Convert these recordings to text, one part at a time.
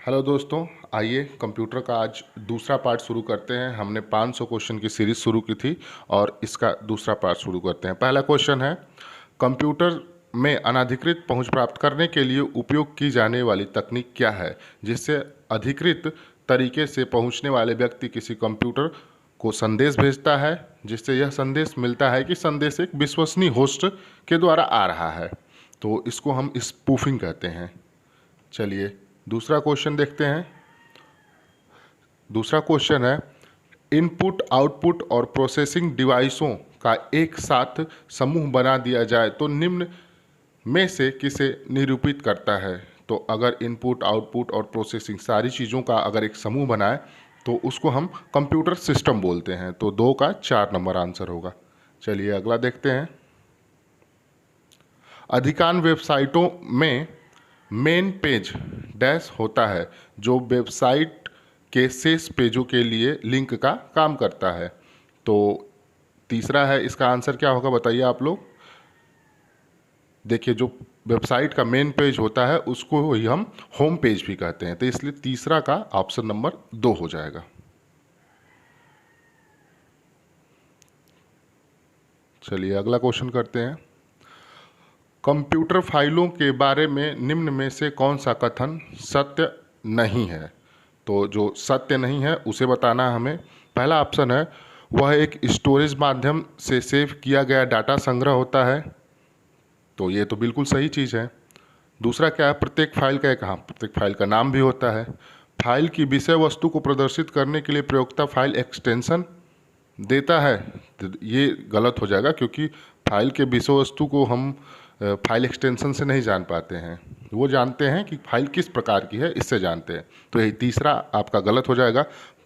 Hello दोस्तों, आइए computer का आज दूसरा पार्ट शुरू करते हैं। हमने 500 क्वेश्चन की सीरीज शुरू की थी और इसका दूसरा पार्ट शुरू करते हैं। पहला क्वेश्चन है, कंप्यूटर में अनधिकृत पहुंच प्राप्त करने के लिए उपयोग की जाने वाली तकनीक क्या है, जिससे अधिकृत तरीके से पहुंचने वाले व्यक्ति किसी कंप्यूटर को संदेश भेजता है, जिससे यह संदेश मिलता है कि संदेश एक विश्वसनीय होस्ट के द्वारा आ रहा है। तो इसको हम स्पूफिंग कहते हैं। चलिए दूसरा क्वेश्चन देखते हैं। दूसरा क्वेश्चन है, इनपुट आउटपुट और प्रोसेसिंग डिवाइसों का एक साथ समूह बना दिया जाए तो निम्न में से किसे निरूपित करता है। तो अगर इनपुट आउटपुट और प्रोसेसिंग सारी चीज़ों का अगर एक समूह बनाए तो उसको हम कंप्यूटर सिस्टम बोलते हैं। तो 2 का 4 नंबर आंसर होगा। चलिए अगला देखते हैं। अधिकांश वेबसाइटों में मेन पेज डैश होता है, जो वेबसाइट के शेष पेजों के लिए लिंक का काम करता है। तो तीसरा है, इसका आंसर क्या होगा बताइए आप लोग। देखिए, जो वेबसाइट का मेन पेज होता है उसको ही हम होम पेज भी कहते हैं, तो इसलिए तीसरा का ऑप्शन नंबर 2 हो जाएगा। चलिए अगला क्वेश्चन करते हैं। कंप्यूटर फाइलों के बारे में निम्न में से कौन सा कथन सत्य नहीं है। तो जो सत्य नहीं है उसे बताना है हमें। पहला ऑप्शन है, वह एक स्टोरेज माध्यम से सेव किया गया डाटा संग्रह होता है। तो ये तो बिल्कुल सही चीज़ है। दूसरा क्या है, प्रत्येक फाइल का एक, हाँ, प्रत्येक फाइल का नाम भी होता है। फाइल की विषय वस्तु को प्रदर्शित करने के लिए प्रयोक्ता फाइल एक्सटेंशन देता है। तो ये गलत हो जाएगा, क्योंकि फाइल के विषय वस्तु को हम फाइल एक्सटेंशन से नहीं जान पाते हैं। वो जानते हैं कि फाइल किस प्रकार की है, इससे जानते हैं। तो यही तीसरा आपका गलत हो जाएगा।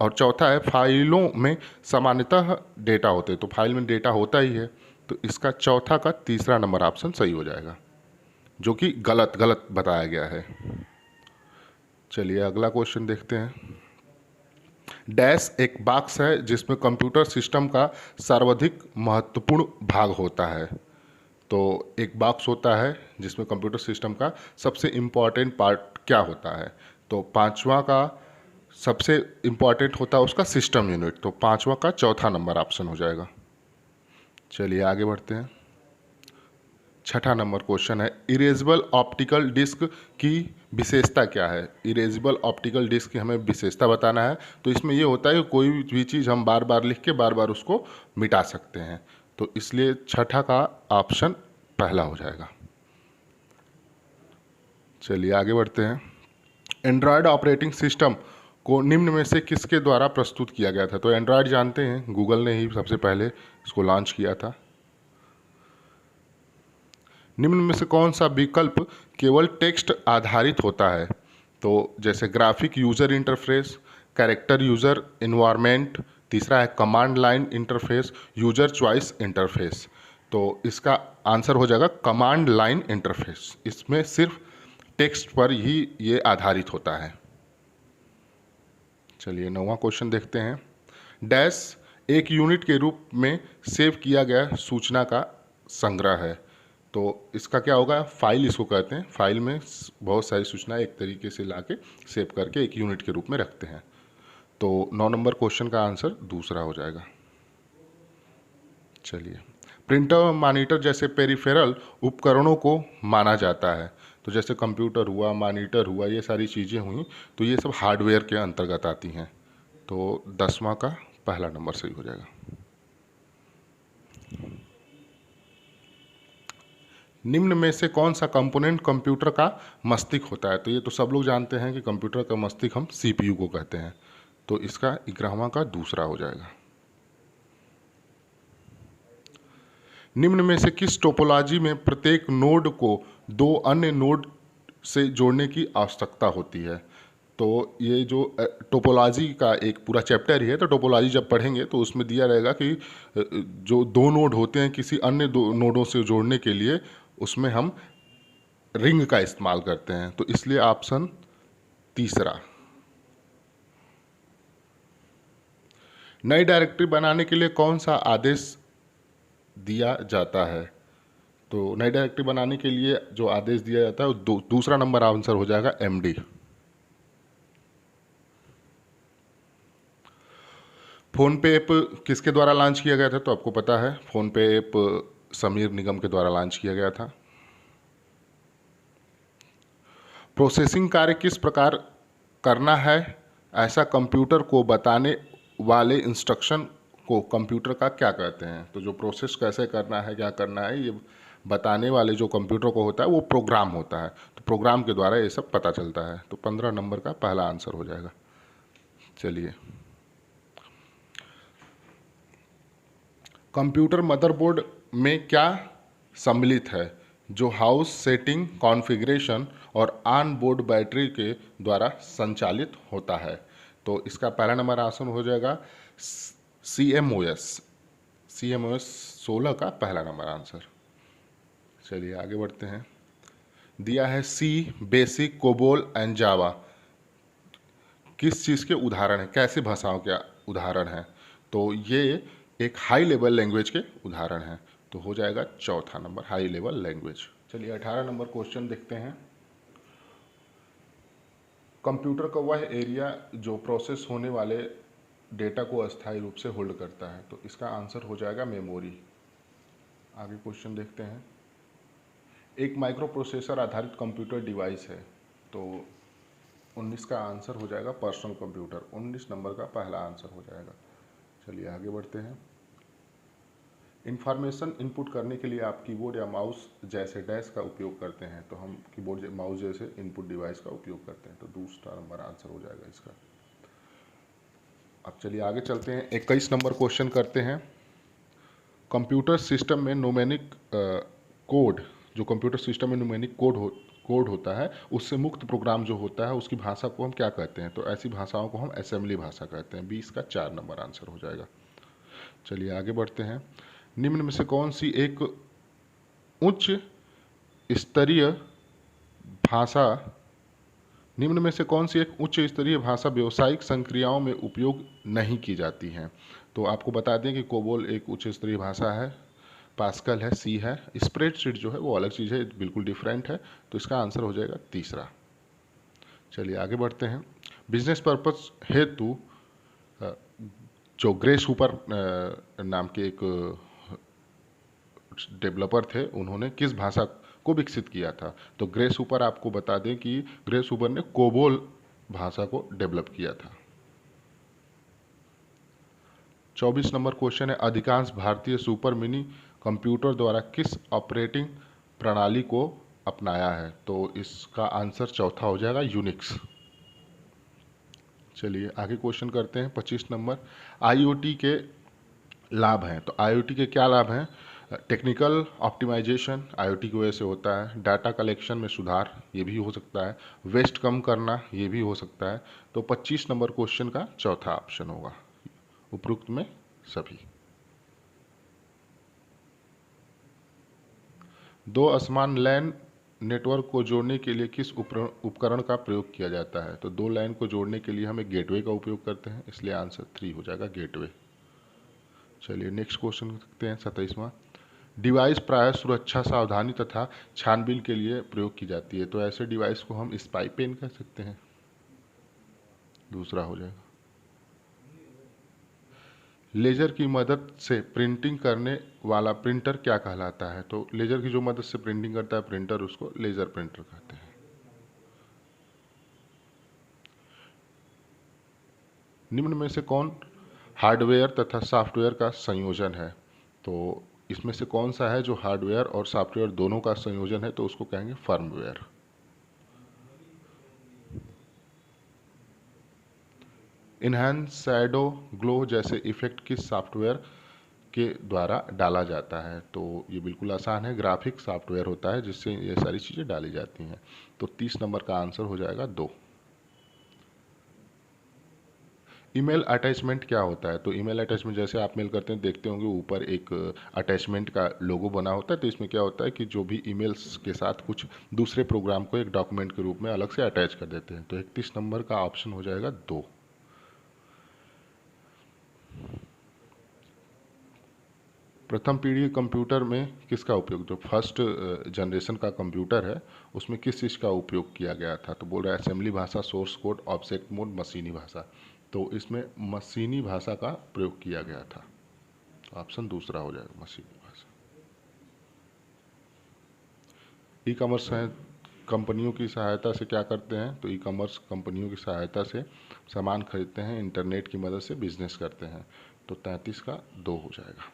और चौथा है, फाइलों में सामान्यतः डेटा होते हैं। तो फाइल में डेटा होता ही है, तो इसका चौथा का तीसरा नंबर ऑप्शन सही हो जाएगा, जो कि गलत गलत बताया गया है। चलिए अगला क्वेश्चन देखते हैं। डैश एक बॉक्स है जिसमें कंप्यूटर सिस्टम का सर्वाधिक महत्वपूर्ण भाग होता है। तो एक बॉक्स होता है जिसमें कंप्यूटर सिस्टम का सबसे इम्पॉर्टेंट पार्ट क्या होता है। तो पांचवा का सबसे इम्पॉर्टेंट होता है उसका सिस्टम यूनिट। तो पांचवा का चौथा नंबर ऑप्शन हो जाएगा। चलिए आगे बढ़ते हैं। छठा नंबर क्वेश्चन है, इरेजेबल ऑप्टिकल डिस्क की विशेषता क्या है। इरेजेबल ऑप्टिकल डिस्क की हमें विशेषता बताना है। तो इसमें ये होता है कि कोई भी चीज़ हम बार बार लिख के बार बार उसको मिटा सकते हैं। तो इसलिए छठा का ऑप्शन पहला हो जाएगा। चलिए आगे बढ़ते हैं। एंड्रॉयड ऑपरेटिंग सिस्टम को निम्न में से किसके द्वारा प्रस्तुत किया गया था। तो एंड्रॉयड जानते हैं, गूगल ने ही सबसे पहले इसको लॉन्च किया था। निम्न में से कौन सा विकल्प केवल टेक्स्ट आधारित होता है। तो जैसे graphic user interface, character user environment, तीसरा है command line interface, user choice interface. तो इसका आंसर हो जाएगा कमांड लाइन इंटरफेस। इसमें सिर्फ टेक्स्ट पर ही ये आधारित होता है। चलिए 9वां क्वेश्चन देखते हैं। डैश एक यूनिट के रूप में सेव किया गया सूचना का संग्रह है। तो इसका क्या होगा, फाइल इसको कहते हैं। फाइल में बहुत सारी सूचनाएं एक तरीके से लाके सेव करके एक यूनिट के रूप में रखते हैं। तो 9 नंबर क्वेश्चन का आंसर दूसरा हो जाएगा। चलिए, प्रिंटर मॉनिटर जैसे पेरिफेरल उपकरणों को माना जाता है। तो जैसे कंप्यूटर हुआ, मॉनिटर हुआ, ये सारी चीज़ें हुई, तो ये सब हार्डवेयर के अंतर्गत आती हैं। तो 10वां का पहला नंबर सही हो जाएगा। निम्न में से कौन सा कंपोनेंट कंप्यूटर का मस्तिष्क होता है। तो ये तो सब लोग जानते हैं कि कंप्यूटर का मस्तिष्क हम सीपीयू को कहते हैं। तो इसका 11वां का दूसरा हो जाएगा। निम्न में से किस टोपोलॉजी में प्रत्येक नोड को 2 अन्य नोड से जोड़ने की आवश्यकता होती है। तो ये जो टोपोलॉजी का एक पूरा चैप्टर ही है। तो टोपोलॉजी जब पढ़ेंगे तो उसमें दिया रहेगा कि जो 2 नोड होते हैं किसी अन्य 2 नोडों से जोड़ने के लिए, उसमें हम रिंग का इस्तेमाल करते हैं। तो इसलिए ऑप्शन तीसरा। नई डायरेक्टरी बनाने के लिए कौन सा आदेश दिया जाता है। तो नई डायरेक्टरी बनाने के लिए जो आदेश दिया जाता है वो दूसरा नंबर आंसर हो जाएगा MD। फ़ोनपे ऐप किसके द्वारा लॉन्च किया गया था? तो आपको पता है फ़ोनपे ऐप समीर निगम के द्वारा लॉन्च किया गया था। प्रोसेसिंग कार्य किस प्रकार करना है, ऐसा कंप्यूटर को बताने वाले इंस्ट्रक्शन को कंप्यूटर का क्या कहते हैं? तो जो प्रोसेस कैसे करना है, क्या करना है, ये बताने वाले जो कंप्यूटर को होता है वो प्रोग्राम होता है। तो प्रोग्राम के द्वारा ये सब पता चलता है। तो 15 नंबर का पहला आंसर हो जाएगा। चलिए, कंप्यूटर मदरबोर्ड में क्या सम्मिलित है जो हाउस सेटिंग, कॉन्फ़िगरेशन और ऑन बोर्ड बैटरी के द्वारा संचालित होता है? तो इसका पहला नंबर आंसर हो जाएगा CMOS 16 का पहला नंबर आंसर। चलिए आगे बढ़ते हैं। दिया है सी, बेसिक, कोबोल एंड जावा किस चीज़ के उदाहरण है, कैसी भाषाओं के उदाहरण हैं? तो ये एक हाई लेवल लैंग्वेज के उदाहरण हैं। तो हो जाएगा चौथा नंबर, हाई लेवल लैंग्वेज। चलिए 18 नंबर क्वेश्चन देखते हैं। कंप्यूटर का वह एरिया जो प्रोसेस होने वाले डेटा को अस्थायी रूप से होल्ड करता है। तो इसका आंसर हो जाएगा मेमोरी। आगे क्वेश्चन देखते हैं। एक माइक्रो प्रोसेसर आधारित कंप्यूटर डिवाइस है। तो 19 का आंसर हो जाएगा पर्सनल कंप्यूटर। 19 नंबर का पहला आंसर हो जाएगा। चलिए आगे बढ़ते हैं। इंफॉर्मेशन इनपुट करने के लिए आप कीबोर्ड या माउस जैसे डैश का उपयोग करते हैं। तो हम कीबोर्ड माउस जैसे इनपुट डिवाइस का उपयोग करते हैं। तो दूसरा नंबर आंसर हो जाएगा इसका। अब चलिए आगे चलते हैं। 21 नंबर क्वेश्चन करते हैं। कंप्यूटर सिस्टम में न्यूमेरिक कोड, जो कंप्यूटर सिस्टम में न्यूमेरिक कोड होता है, उससे मुक्त प्रोग्राम जो होता है उसकी भाषा को हम क्या कहते हैं? तो ऐसी भाषाओं को हम असेंबली भाषा कहते हैं। 20 का 4 नंबर आंसर हो जाएगा। चलिए आगे बढ़ते हैं। निम्न में से कौन सी एक उच्च स्तरीय भाषा निम्न में से कौन सी एक उच्च स्तरीय भाषा व्यावसायिक संक्रियाओं में उपयोग नहीं की जाती है? तो आपको बता दें कि कोबोल एक उच्च स्तरीय भाषा है, पास्कल है, सी है, स्प्रेडशीट जो है वो अलग चीज़ है, बिल्कुल डिफरेंट है। तो इसका आंसर हो जाएगा तीसरा। चलिए आगे बढ़ते हैं। बिजनेस पर्पस हेतु जो ग्रेस हुपर नाम के एक डेवलपर थे, उन्होंने किस भाषा को विकसित किया था? तो ग्रेस हुपर, आपको बता दें कि ग्रेस हुपर ने कोबोल भाषा को डेवलप किया था। 24 नंबर क्वेश्चन है। अधिकांश भारतीय सुपर मिनी कंप्यूटर द्वारा किस ऑपरेटिंग प्रणाली को अपनाया है? तो इसका आंसर चौथा हो जाएगा, यूनिक्स। चलिए आगे क्वेश्चन करते हैं। 25 नंबर, आईओटी के लाभ हैं। तो आईओटी के क्या लाभ हैं? टेक्निकल ऑप्टिमाइजेशन आईओटी की वजह से होता है। डाटा कलेक्शन में सुधार, ये भी हो सकता है। वेस्ट कम करना, ये भी हो सकता है। तो 25 नंबर क्वेश्चन का चौथा ऑप्शन होगा उपरोक्त में सभी। दो असमान लैन नेटवर्क को जोड़ने के लिए किस उपकरण का प्रयोग किया जाता है? तो दो लाइन को जोड़ने के लिए हम एक गेटवे का उपयोग करते हैं, इसलिए आंसर 3 हो जाएगा, गेटवे। चलिए नेक्स्ट क्वेश्चन देखते हैं। 27वां, डिवाइस प्रायः सुरक्षा, सावधानी तथा छानबीन के लिए प्रयोग की जाती है। तो ऐसे डिवाइस को हम स्पाई पेन कह सकते हैं। दूसरा हो जाएगा। लेजर की मदद से प्रिंटिंग करने वाला प्रिंटर क्या कहलाता है? तो लेजर की जो मदद से प्रिंटिंग करता है प्रिंटर, उसको लेजर प्रिंटर कहते हैं। निम्न में से कौन हार्डवेयर तथा सॉफ्टवेयर का संयोजन है? तो इसमें से कौन सा है जो हार्डवेयर और सॉफ्टवेयर दोनों का संयोजन है? तो उसको कहेंगे फर्मवेयर। इनहैंस, शैडो, ग्लो जैसे इफेक्ट किस सॉफ्टवेयर के द्वारा डाला जाता है? तो ये बिल्कुल आसान है, ग्राफिक सॉफ्टवेयर होता है जिससे ये सारी चीज़ें डाली जाती हैं। तो 30 नंबर का आंसर हो जाएगा 2। ईमेल अटैचमेंट क्या होता है? तो ईमेल अटैचमेंट, जैसे आप मेल करते हैं देखते होंगे ऊपर एक अटैचमेंट का लोगो बना होता है। तो इसमें क्या होता है कि जो भी ईमेल्स के साथ कुछ दूसरे प्रोग्राम को एक डॉक्यूमेंट के रूप में अलग से अटैच कर देते हैं। तो 31 नंबर का ऑप्शन हो जाएगा 2। प्रथम पीढ़ी कंप्यूटर में किसका उपयोग, जो फर्स्ट जनरेशन का कंप्यूटर है उसमें किस चीज़ का उपयोग किया गया था? तो बोल रहा है असेंबली भाषा, सोर्स कोड, ऑब्जेक्ट मोड, मशीनी भाषा। तो इसमें मशीनी भाषा का प्रयोग किया गया था। ऑप्शन दूसरा हो जाएगा, मशीनी भाषा। ई कॉमर्स है कंपनियों की सहायता से क्या करते हैं, तो ई कॉमर्स कंपनियों की सहायता से सामान खरीदते हैं, इंटरनेट की मदद से बिजनेस करते हैं। तो 33 का 2 हो जाएगा।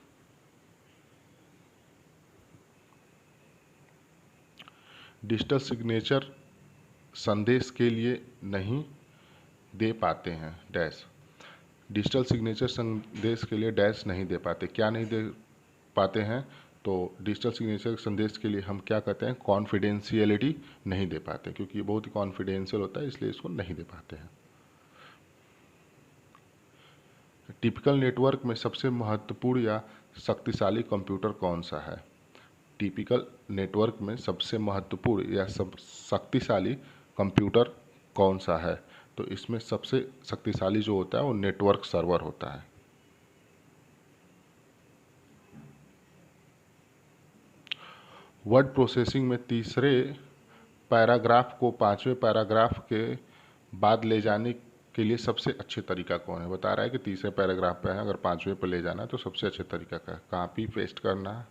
डिजिटल सिग्नेचर संदेश के लिए नहीं दे पाते हैं डैश। डिजिटल सिग्नेचर संदेश के लिए डैश नहीं दे पाते, क्या नहीं दे पाते हैं, तो डिजिटल सिग्नेचर संदेश के लिए हम क्या कहते हैं, कॉन्फिडेंशियलिटी नहीं दे पाते, क्योंकि ये बहुत ही कॉन्फिडेंशियल होता है, इसलिए इसको नहीं दे पाते हैं। टिपिकल नेटवर्क में सबसे महत्वपूर्ण या शक्तिशाली कंप्यूटर कौन सा है। टिपिकल नेटवर्क में सबसे महत्वपूर्ण या सब शक्तिशाली कंप्यूटर कौन सा है, तो इसमें सबसे शक्तिशाली जो होता है वो नेटवर्क सर्वर होता है। वर्ड प्रोसेसिंग में तीसरे पैराग्राफ को पांचवें पैराग्राफ के बाद ले जाने के लिए सबसे अच्छे तरीका कौन है। बता रहा है कि तीसरे पैराग्राफ पे है, अगर पांचवें पे ले जाना है तो सबसे अच्छे तरीका क्या है, कॉपी पेस्ट करना,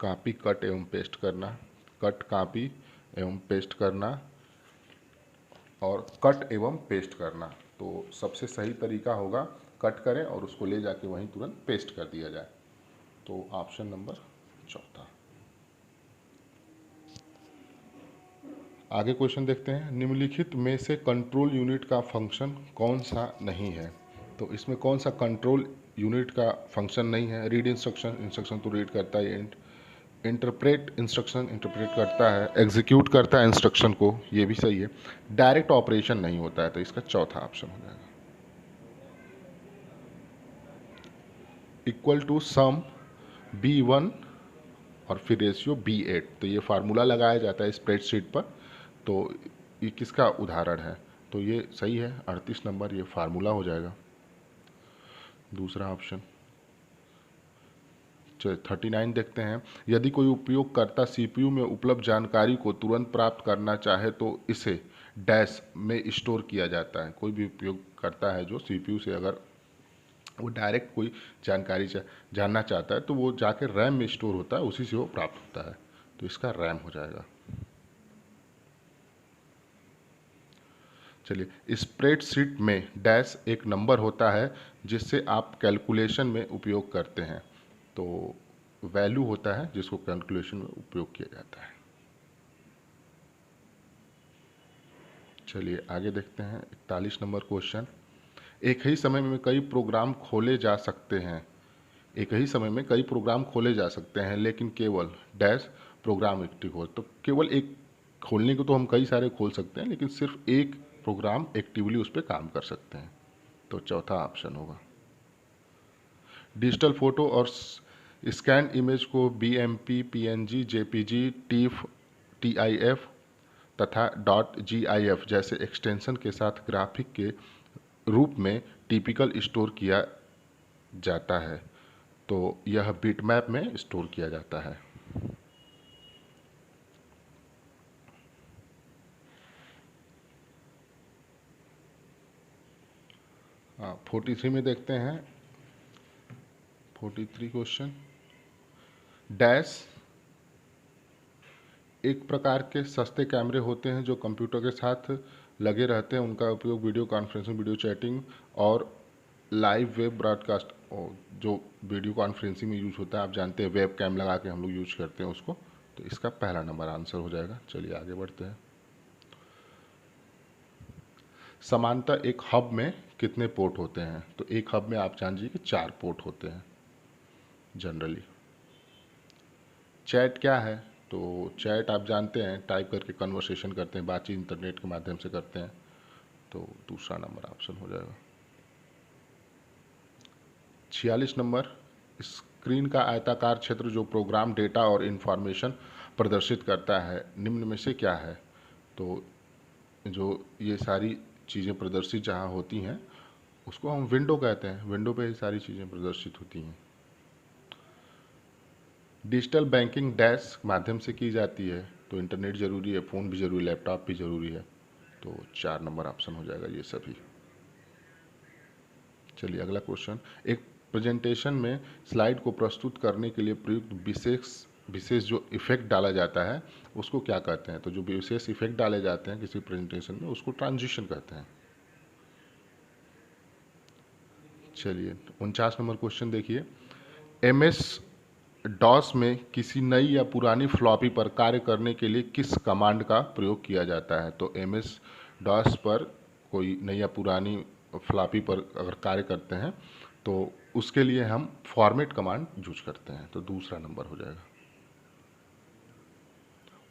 कॉपी कट एवं पेस्ट करना, कट कॉपी एवं पेस्ट करना और कट एवं पेस्ट करना। तो सबसे सही तरीका होगा कट करें और उसको ले जाके वहीं तुरंत पेस्ट कर दिया जाए। तो ऑप्शन नंबर चौथा। आगे क्वेश्चन देखते हैं, निम्नलिखित में से कंट्रोल यूनिट का फंक्शन कौन सा नहीं है। तो इसमें कौन सा कंट्रोल यूनिट का फंक्शन नहीं है। रीड इंस्ट्रक्शन, इंस्ट्रक्शन तो रीड करता है, इंटरप्रेट, इंस्ट्रक्शन इंटरप्रेट करता है, एग्जीक्यूट करता है इंस्ट्रक्शन को, ये भी सही है। डायरेक्ट ऑपरेशन नहीं होता है, तो इसका चौथा ऑप्शन हो जाएगा। इक्वल टू सम B1 और फिर रेशियो B8, तो ये फार्मूला लगाया जाता है स्प्रेडशीट पर। तो ये किसका उदाहरण है, तो ये सही है, 38 नंबर ये फार्मूला हो जाएगा, दूसरा ऑप्शन। चलिए 39 देखते हैं, यदि कोई उपयोगकर्ता CPU में उपलब्ध जानकारी को तुरंत प्राप्त करना चाहे तो इसे डैश में स्टोर किया जाता है। कोई भी उपयोगकर्ता है जो CPU से अगर वो डायरेक्ट कोई जानकारी जानना चाहता है तो वो जाकर रैम में स्टोर होता है, उसी से वो प्राप्त होता है, तो इसका रैम हो जाएगा। चलिए, स्प्रेडशीट में डैश एक नंबर होता है जिससे आप कैलकुलेशन में उपयोग करते हैं, तो वैल्यू होता है जिसको कैलकुलेशन में उपयोग किया जाता है। चलिए आगे देखते हैं 41 नंबर क्वेश्चन, एक ही समय में कई प्रोग्राम खोले जा सकते हैं, एक ही समय में कई प्रोग्राम खोले जा सकते हैं लेकिन केवल डैश प्रोग्राम एक्टिव हो। तो केवल एक खोलने को तो हम कई सारे खोल सकते हैं, लेकिन सिर्फ एक प्रोग्राम एक्टिवली उस पर काम कर सकते हैं, तो चौथा ऑप्शन होगा। डिजिटल फोटो और स्कैन इमेज को BMP, PNG, JPG, TIFF, TIF तथा .gif जैसे एक्सटेंशन के साथ ग्राफिक के रूप में टिपिकल स्टोर किया जाता है, तो यह बिटमैप में स्टोर किया जाता है। हाँ 43 में देखते हैं, 43 क्वेश्चन, डैश एक प्रकार के सस्ते कैमरे होते हैं जो कंप्यूटर के साथ लगे रहते हैं, उनका उपयोग वीडियो कॉन्फ्रेंसिंग, वीडियो चैटिंग और लाइव वेब ब्रॉडकास्ट, जो वीडियो कॉन्फ्रेंसिंग में यूज होता है, आप जानते हैं वेब कैम लगा के हम लोग यूज करते हैं उसको, तो इसका पहला नंबर आंसर हो जाएगा। चलिए आगे बढ़ते हैं। समानतः एक हब में कितने पोर्ट होते हैं, तो एक हब में आप जान लीजिए कि 4 पोर्ट होते हैं जनरली। चैट क्या है, तो चैट आप जानते हैं टाइप करके कन्वर्सेशन करते हैं, बातचीत इंटरनेट के माध्यम से करते हैं, तो दूसरा नंबर ऑप्शन हो जाएगा। 46 नंबर, स्क्रीन का आयताकार क्षेत्र जो प्रोग्राम डेटा और इन्फॉर्मेशन प्रदर्शित करता है निम्न में से क्या है। तो जो ये सारी चीज़ें प्रदर्शित जहाँ होती हैं उसको हम विंडो कहते हैं, विंडो पे ही सारी चीज़ें प्रदर्शित होती हैं। डिजिटल बैंकिंग डैश माध्यम से की जाती है, तो इंटरनेट ज़रूरी है, फ़ोन भी ज़रूरी, लैपटॉप भी ज़रूरी है, तो 4 नंबर ऑप्शन हो जाएगा ये सभी। चलिए अगला क्वेश्चन, एक प्रेजेंटेशन में स्लाइड को प्रस्तुत करने के लिए प्रयुक्त विशेष जो इफेक्ट डाला जाता है उसको क्या कहते हैं? तो जो विशेष इफेक्ट डाले जाते हैं किसी प्रेजेंटेशन में उसको ट्रांजिशन कहते हैं। चलिए 49 नंबर क्वेश्चन देखिए, MS डॉस में किसी नई या पुरानी फ्लॉपी पर कार्य करने के लिए किस कमांड का प्रयोग किया जाता है? तो MS डॉस पर कोई नई या पुरानी फ्लॉपी पर अगर कार्य करते हैं तो उसके लिए हम फॉर्मेट कमांड यूज करते हैं। तो दूसरा नंबर हो जाएगा।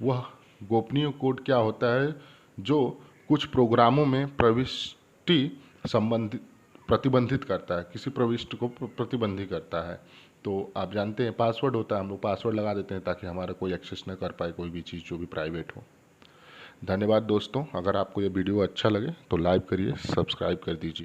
वह गोपनीय कोड क्या होता है जो कुछ प्रोग्रामों में प्रविष्टि संबंधित प्रतिबंधित करता है, किसी प्रविष्टि को प्रतिबंधित करता है? तो आप जानते हैं पासवर्ड होता है, हम लोग पासवर्ड लगा देते हैं ताकि हमारा कोई एक्सेस न कर पाए कोई भी चीज़ जो भी प्राइवेट हो। धन्यवाद दोस्तों, अगर आपको ये वीडियो अच्छा लगे तो लाइक करिए, सब्सक्राइब कर दीजिए।